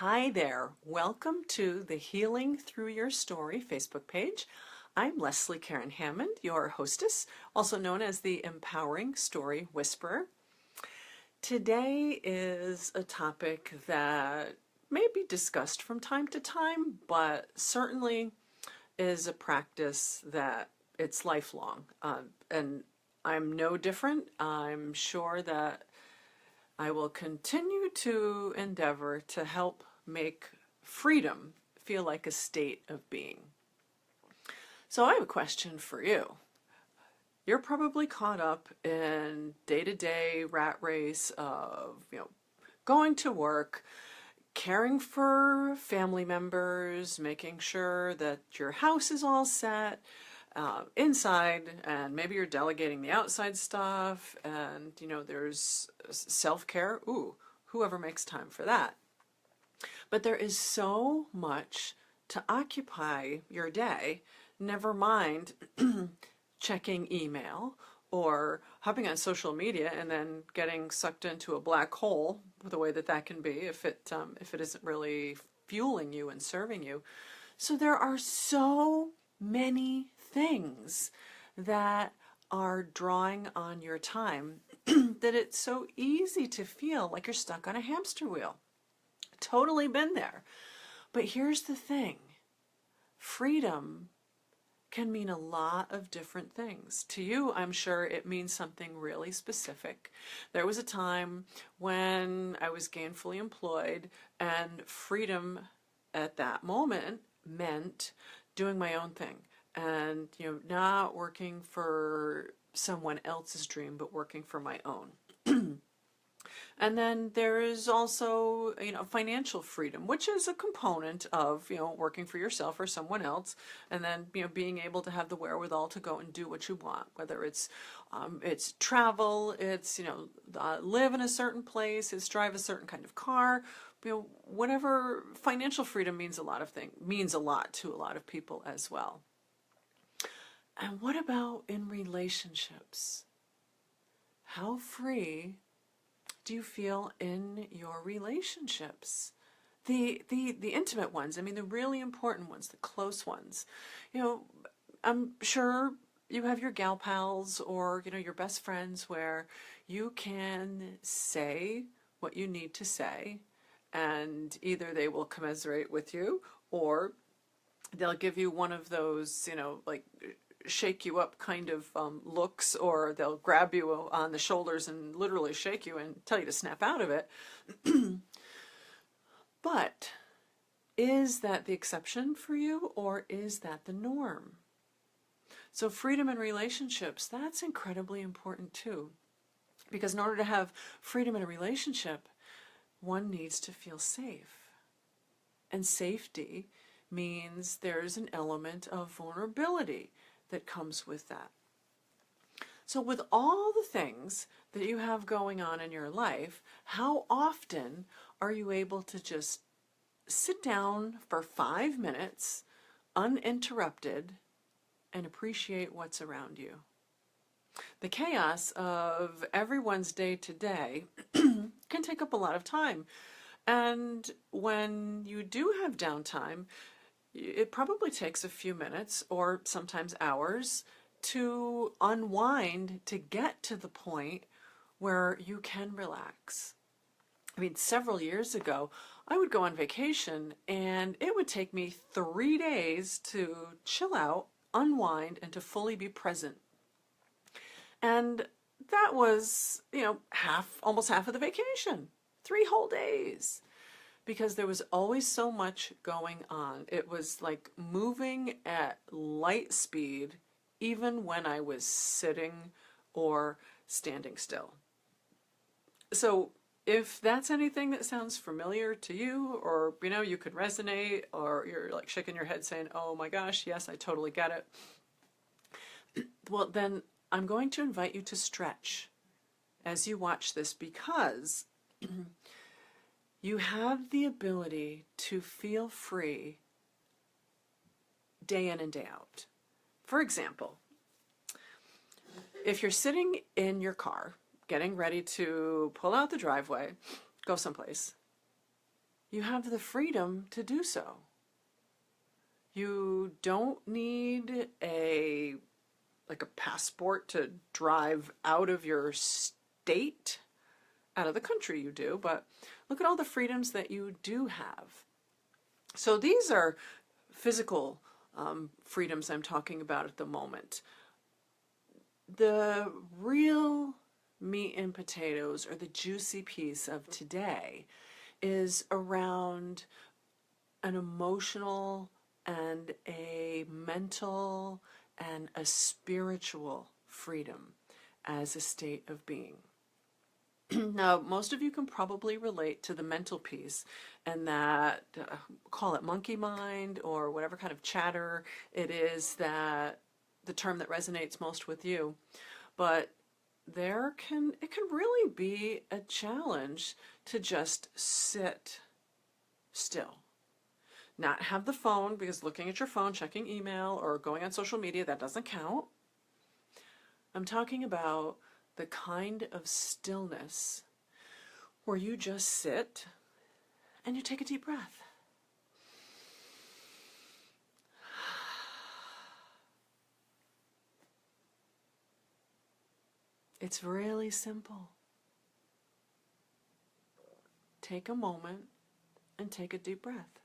Hi there. Welcome to the Healing Through Your Story Facebook page. I'm Leslie Karen Hammond, your hostess, also known as the Empowering Story Whisperer. Today is a topic that may be discussed from time to time, but certainly is a practice that it's lifelong. And I'm no different. I'm sure that I will continue to endeavor to help make freedom feel like a state of being. So I have a question for you. You're probably caught up in day-to-day rat race of, going to work, caring for family members, making sure that your house is all set, inside, and maybe you're delegating the outside stuff, and there's self-care. Ooh, whoever makes time for that. But there is so much to occupy your day, never mind checking email or hopping on social media and then getting sucked into a black hole, the way that can be if it isn't really fueling you and serving you. So there are so many things that are drawing on your time that it's so easy to feel like you're stuck on a hamster wheel. Totally been there. But here's the thing. Freedom can mean a lot of different things. To you, I'm sure it means something really specific. There was a time when I was gainfully employed, and freedom at that moment meant doing my own thing and not working for someone else's dream, but working for my own. And then there is also, financial freedom, which is a component of, working for yourself or someone else, and then, being able to have the wherewithal to go and do what you want, whether it's travel, it's, live in a certain place, it's drive a certain kind of car, whatever. Financial freedom means a lot to a lot of people as well. And what about in relationships? How free do you feel in your relationships? The intimate ones, the really important ones, the close ones. I'm sure you have your gal pals or, your best friends where you can say what you need to say, and either they will commiserate with you or they'll give you one of those, like shake you up kind of looks, or they'll grab you on the shoulders and literally shake you and tell you to snap out of it. But is that the exception for you, or is that the norm? So freedom in relationships, that's incredibly important too. Because in order to have freedom in a relationship, one needs to feel safe. And safety means there's an element of vulnerability that comes with that. So with all the things that you have going on in your life, how often are you able to just sit down for 5 minutes, uninterrupted, and appreciate what's around you? The chaos of everyone's day to day can take up a lot of time. And when you do have downtime, it probably takes a few minutes or sometimes hours to unwind, to get to the point where you can relax. Several years ago, I would go on vacation and it would take me 3 days to chill out, unwind, and to fully be present. And that was, almost half of the vacation, 3 whole days. Because there was always so much going on. It was like moving at light speed, even when I was sitting or standing still. So if that's anything that sounds familiar to you, or, you could resonate, or you're like shaking your head saying, oh my gosh, yes, I totally get it. Well, then I'm going to invite you to stretch as you watch this, because you have the ability to feel free day in and day out. For example, if you're sitting in your car, getting ready to pull out the driveway, go someplace, you have the freedom to do so. You don't need a passport to drive out of your state. Out of the country you do, but look at all the freedoms that you do have. So these are physical freedoms I'm talking about at the moment. The real meat and potatoes, or the juicy piece of today, is around an emotional and a mental and a spiritual freedom as a state of being. Now, most of you can probably relate to the mental piece, and that, call it monkey mind or whatever kind of chatter it is, that the term that resonates most with you. But it can really be a challenge to just sit still. Not have the phone, because looking at your phone, checking email, or going on social media, that doesn't count. I'm talking about the kind of stillness where you just sit and you take a deep breath. It's really simple. Take a moment and take a deep breath.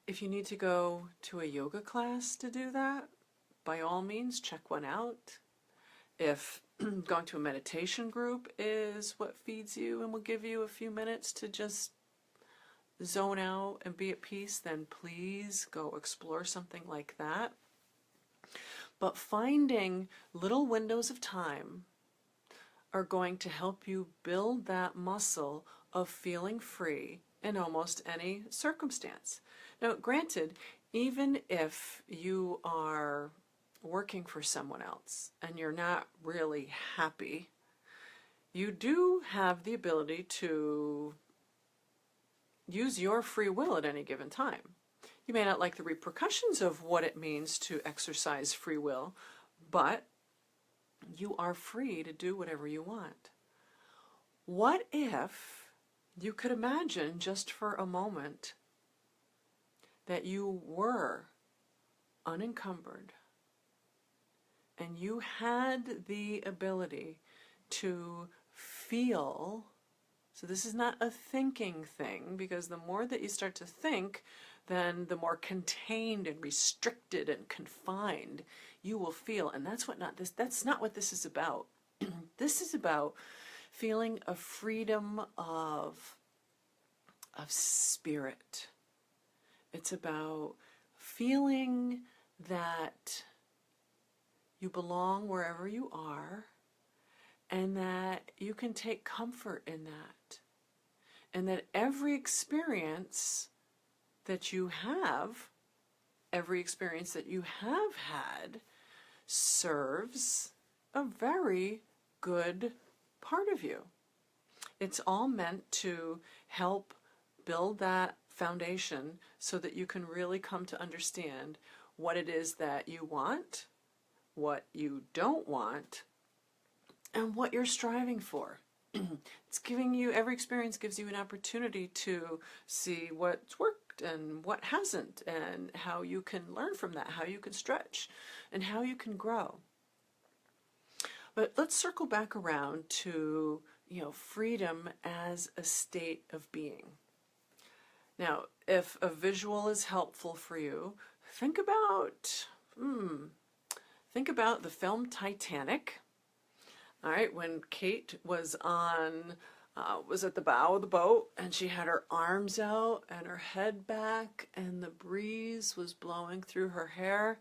If you need to go to a yoga class to do that, by all means, check one out. If going to a meditation group is what feeds you and will give you a few minutes to just zone out and be at peace, then please go explore something like that. But finding little windows of time are going to help you build that muscle of feeling free in almost any circumstance. Now, granted, even if you are working for someone else and you're not really happy, you do have the ability to use your free will at any given time. You may not like the repercussions of what it means to exercise free will, but you are free to do whatever you want. What if you could imagine just for a moment that you were unencumbered and you had the ability to feel? So this is not a thinking thing, because the more that you start to think, then the more contained and restricted and confined you will feel. And that's not what this is about. This is about feeling a freedom of spirit. It's about feeling that you belong wherever you are, and that you can take comfort in that. And that every experience that you have, every experience that you have had, serves a very good part of you. It's all meant to help build that foundation so that you can really come to understand what it is that you want, what you don't want, and what you're striving for. It's giving you, every experience gives you an opportunity to see what's worked and what hasn't, and how you can learn from that, how you can stretch, and how you can grow. But let's circle back around to, freedom as a state of being. Now, if a visual is helpful for you, think about the film Titanic. All right, when Kate was at the bow of the boat, and she had her arms out and her head back, and the breeze was blowing through her hair,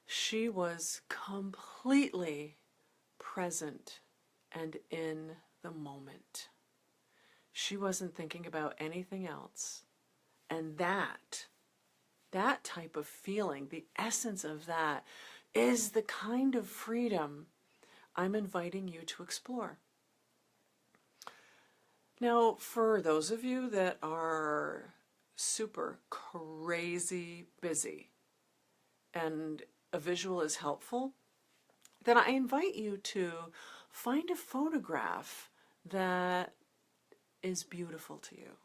she was completely present and in the moment. She wasn't thinking about anything else. And that type of feeling, the essence of that, is the kind of freedom I'm inviting you to explore. Now, for those of you that are super crazy busy and a visual is helpful, then I invite you to find a photograph that is beautiful to you.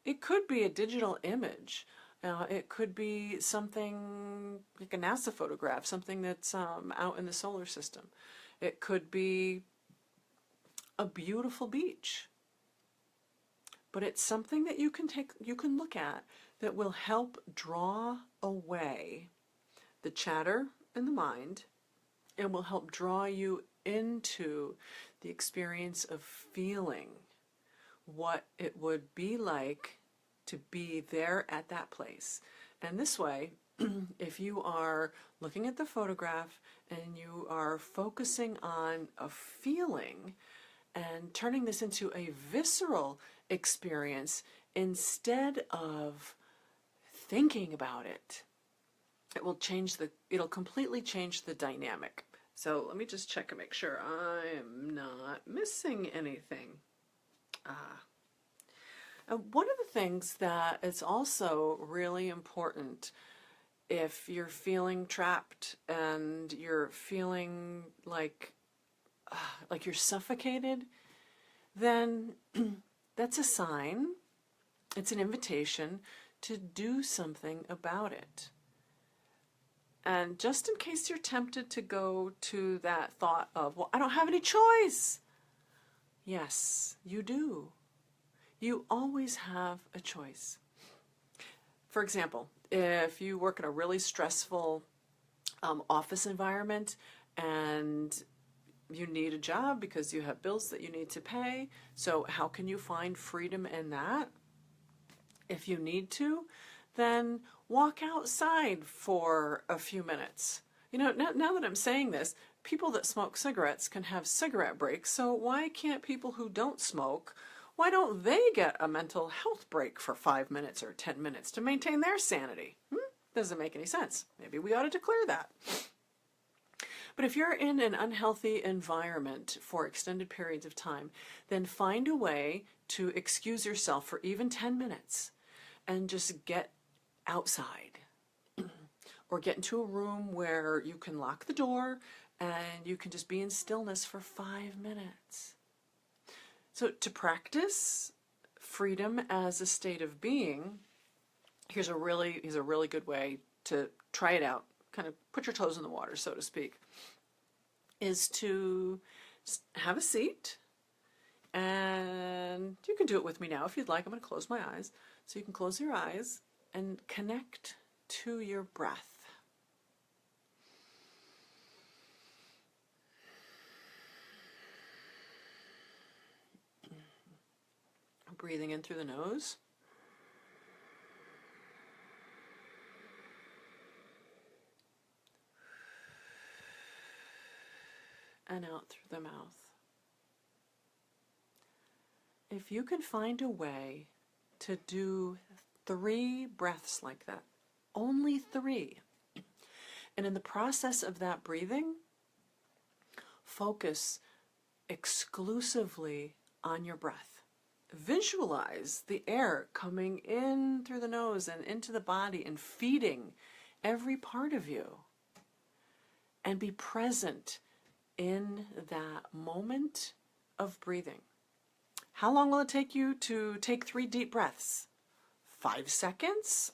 It could be a digital image. It could be something like a NASA photograph, something that's out in the solar system. It could be a beautiful beach. But it's something that you can look at that will help draw away the chatter in the mind and will help draw you into the experience of feeling what it would be like to be there at that place. And this way, if you are looking at the photograph and you are focusing on a feeling and turning this into a visceral experience instead of thinking about it, it'll completely change the dynamic. So let me just check and make sure I am not missing anything. One of the things that is also really important if you're feeling trapped and you're feeling like you're suffocated, then that's a sign, it's an invitation to do something about it. And just in case you're tempted to go to that thought of, well, I don't have any choice. Yes, you do. You always have a choice. For example, if you work in a really stressful office environment and you need a job because you have bills that you need to pay, so how can you find freedom in that? If you need to, then walk outside for a few minutes. You know, now that I'm saying this, people that smoke cigarettes can have cigarette breaks, so why can't people who don't smoke, why don't they get a mental health break for 5 minutes or 10 minutes to maintain their sanity? Doesn't make any sense. Maybe we ought to declare that. But if you're in an unhealthy environment for extended periods of time, then find a way to excuse yourself for even 10 minutes and just get outside. Or get into a room where you can lock the door and you can just be in stillness for 5 minutes. So to practice freedom as a state of being, here's a really good way to try it out, kind of put your toes in the water, so to speak, is to have a seat, and you can do it with me now if you'd like. I'm going to close my eyes. So you can close your eyes and connect to your breath. Breathing in through the nose. And out through the mouth. If you can find a way to do 3 breaths like that, only 3, and in the process of that breathing, focus exclusively on your breath. Visualize the air coming in through the nose and into the body and feeding every part of you. And be present in that moment of breathing. How long will it take you to take 3 deep breaths? 5 seconds?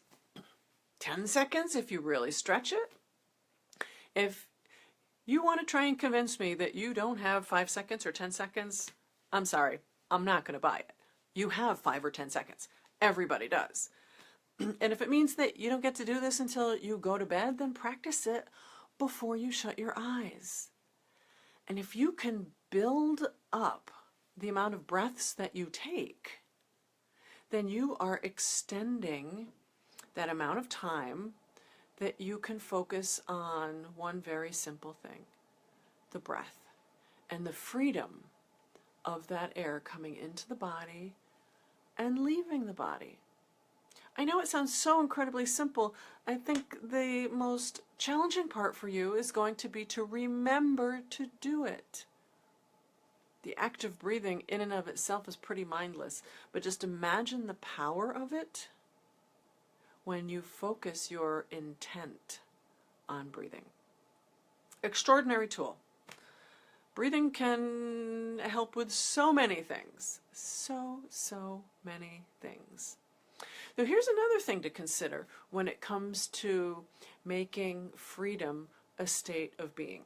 10 seconds if you really stretch it? If you want to try and convince me that you don't have 5 seconds or 10 seconds, I'm sorry, I'm not going to buy it. You have 5 or 10 seconds. Everybody does. And if it means that you don't get to do this until you go to bed, then practice it before you shut your eyes. And if you can build up the amount of breaths that you take, then you are extending that amount of time that you can focus on one very simple thing, the breath, and the freedom of that air coming into the body and leaving the body. I know it sounds so incredibly simple. I think the most challenging part for you is going to be to remember to do it. The act of breathing in and of itself is pretty mindless, but just imagine the power of it when you focus your intent on breathing. Extraordinary tool. Breathing can help with so many things. So many things. Now, here's another thing to consider when it comes to making freedom a state of being.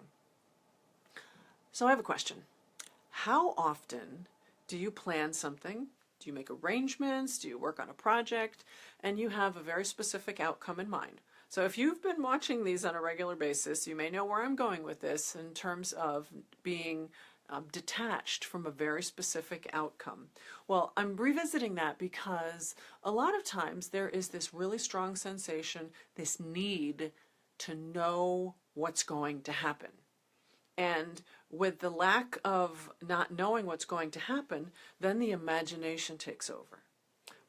So I have a question. How often do you plan something? Do you make arrangements? Do you work on a project? And you have a very specific outcome in mind. So if you've been watching these on a regular basis, you may know where I'm going with this in terms of being detached from a very specific outcome. Well, I'm revisiting that because a lot of times there is this really strong sensation, this need to know what's going to happen. And with the lack of not knowing what's going to happen, then the imagination takes over.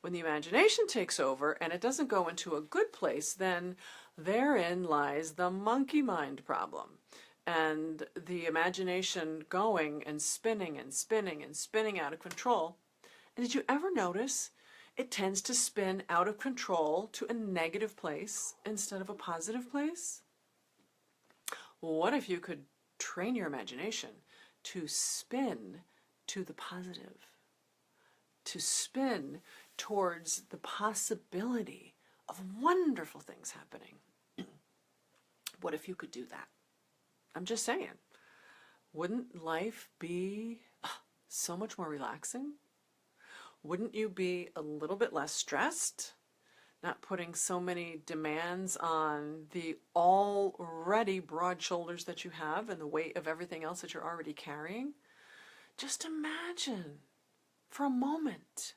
When the imagination takes over and it doesn't go into a good place, then therein lies the monkey mind problem. And the imagination going and spinning and spinning and spinning out of control. And did you ever notice it tends to spin out of control to a negative place instead of a positive place? What if you could train your imagination to spin to the positive, to spin towards the possibility of wonderful things happening? What if you could do that? I'm just saying, wouldn't life be so much more relaxing? Wouldn't you be a little bit less stressed? Not putting so many demands on the already broad shoulders that you have and the weight of everything else that you're already carrying? Just imagine for a moment,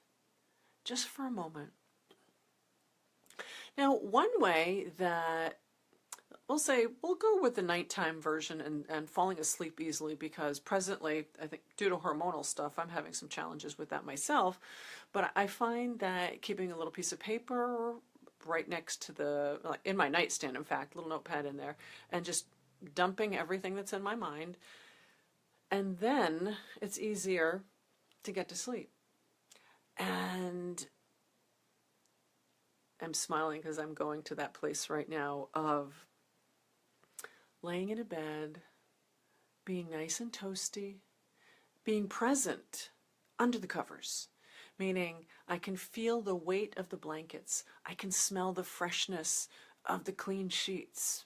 just for a moment. Now, one way that we'll say we'll go with the nighttime version and falling asleep easily, because presently, I think due to hormonal stuff, I'm having some challenges with that myself. But I find that keeping a little piece of paper right next to the, like in my nightstand, in fact, little notepad in there, and just dumping everything that's in my mind, and then it's easier to get to sleep. And I'm smiling because I'm going to that place right now of laying in a bed, being nice and toasty, being present under the covers, meaning I can feel the weight of the blankets. I can smell the freshness of the clean sheets.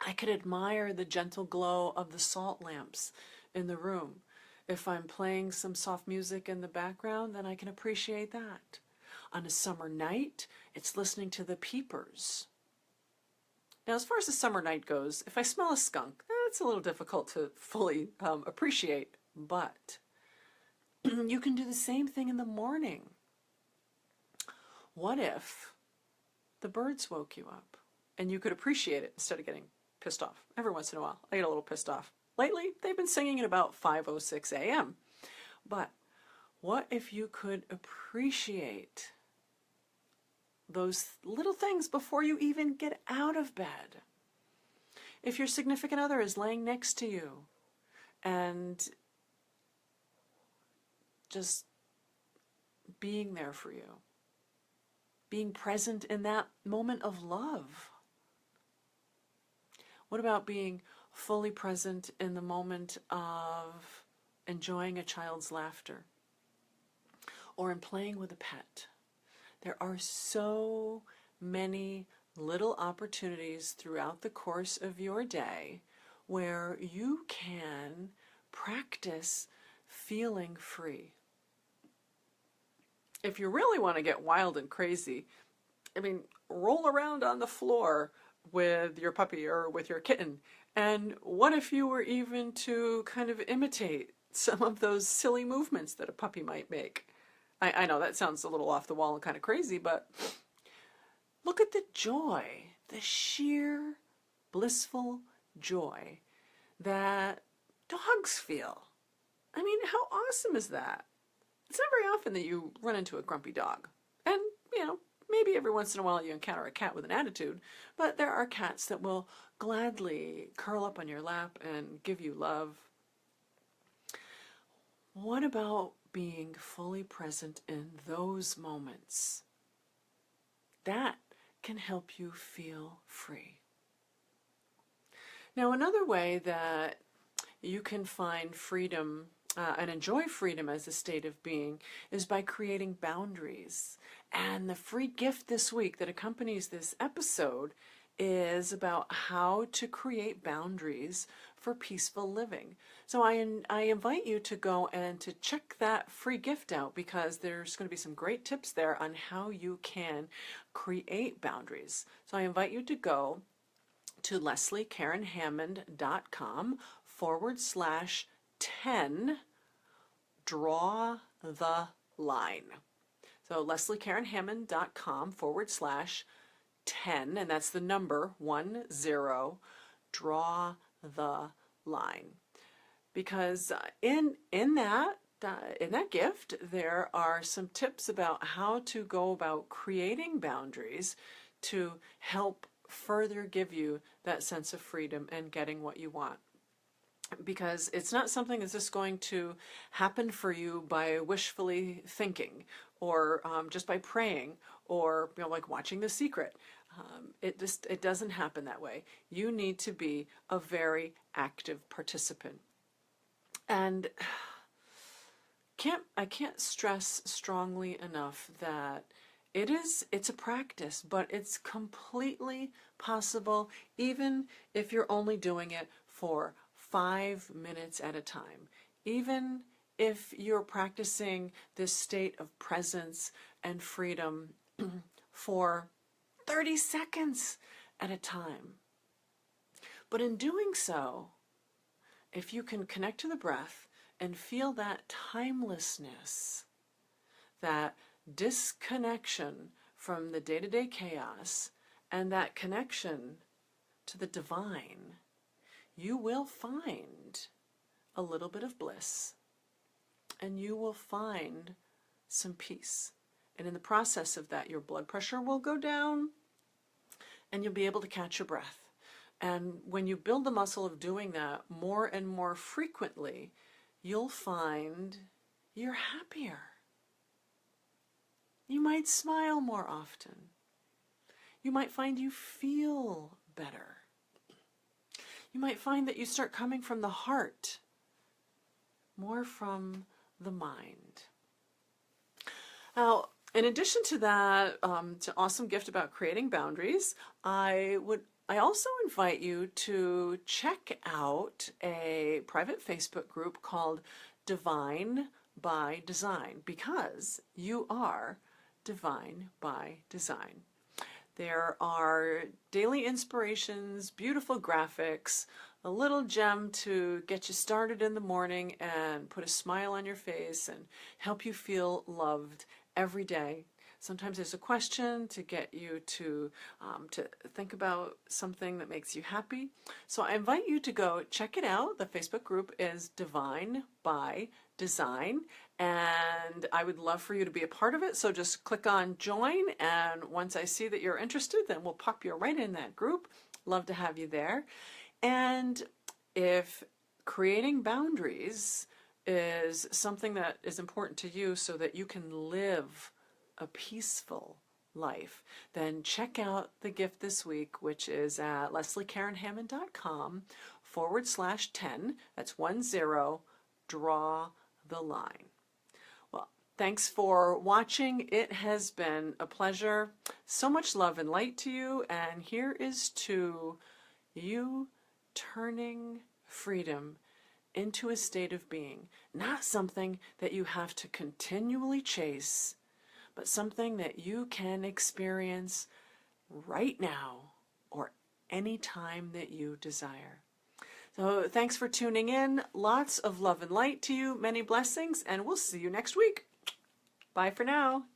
I could admire the gentle glow of the salt lamps in the room. If I'm playing some soft music in the background, then I can appreciate that. On a summer night, it's listening to the peepers. Now, as far as the summer night goes, if I smell a skunk, that's a little difficult to fully appreciate, but you can do the same thing in the morning. What if the birds woke you up and you could appreciate it instead of getting pissed off? Every once in a while, I get a little pissed off. Lately, they've been singing at about 5:06 a.m. But what if you could appreciate those little things before you even get out of bed? If your significant other is laying next to you and just being there for you, being present in that moment of love. What about being fully present in the moment of enjoying a child's laughter or in playing with a pet? There are so many little opportunities throughout the course of your day where you can practice feeling free. If you really want to get wild and crazy, I mean, roll around on the floor with your puppy or with your kitten. And what if you were even to kind of imitate some of those silly movements that a puppy might make? I know that sounds a little off the wall and kind of crazy, but look at the joy, the sheer blissful joy that dogs feel. I mean, how awesome is that? It's not very often that you run into a grumpy dog. And, maybe every once in a while you encounter a cat with an attitude, but there are cats that will gladly curl up on your lap and give you love. What about being fully present in those moments? That can help you feel free. Now, another way that you can find freedom and enjoy freedom as a state of being is by creating boundaries. And the free gift this week that accompanies this episode is about how to create boundaries for peaceful living. So I invite you to go and to check that free gift out, because there's going to be some great tips there on how you can create boundaries. So I invite you to go to LeslieKarenHammond.com/10 draw the line. So LeslieKarenHammond.com/10, and that's the number 10, draw the line. Because in that gift, there are some tips about how to go about creating boundaries to help further give you that sense of freedom and getting what you want. Because it's not something that's just going to happen for you by wishfully thinking, or just by praying, or like watching The Secret. It doesn't happen that way. You need to be a very active participant. And I can't stress strongly enough that it's a practice, but it's completely possible, even if you're only doing it for 5 minutes at a time. Even if you're practicing this state of presence and freedom for 30 seconds at a time. But in doing so, if you can connect to the breath and feel that timelessness, that disconnection from the day-to-day chaos, and that connection to the divine, you will find a little bit of bliss, and you will find some peace. And in the process of that, your blood pressure will go down, and you'll be able to catch your breath. And when you build the muscle of doing that more and more frequently, you'll find you're happier. You might smile more often. You might find you feel better. You might find that you start coming from the heart, more from the mind. Now, in addition to that, to awesome gift about creating boundaries, I also invite you to check out a private Facebook group called Divine by Design, because you are divine by design. There are daily inspirations, beautiful graphics, a little gem to get you started in the morning and put a smile on your face and help you feel loved every day. Sometimes there's a question to get you to think about something that makes you happy. So I invite you to go check it out. The Facebook group is Divine by Design, and I would love for you to be a part of it. So just click on join, and once I see that you're interested, then we'll pop you right in that group. Love to have you there. And if creating boundaries is something that is important to you so that you can live a peaceful life, then check out the gift this week, which is at LeslieKarenHammond.com/10. That's 10, draw the line. Well, thanks for watching. It has been a pleasure. So much love and light to you. And here is to you turning freedom into a state of being, not something that you have to continually chase, but something that you can experience right now or any time that you desire. So thanks for tuning in. Lots of love and light to you. Many blessings, and we'll see you next week. Bye for now.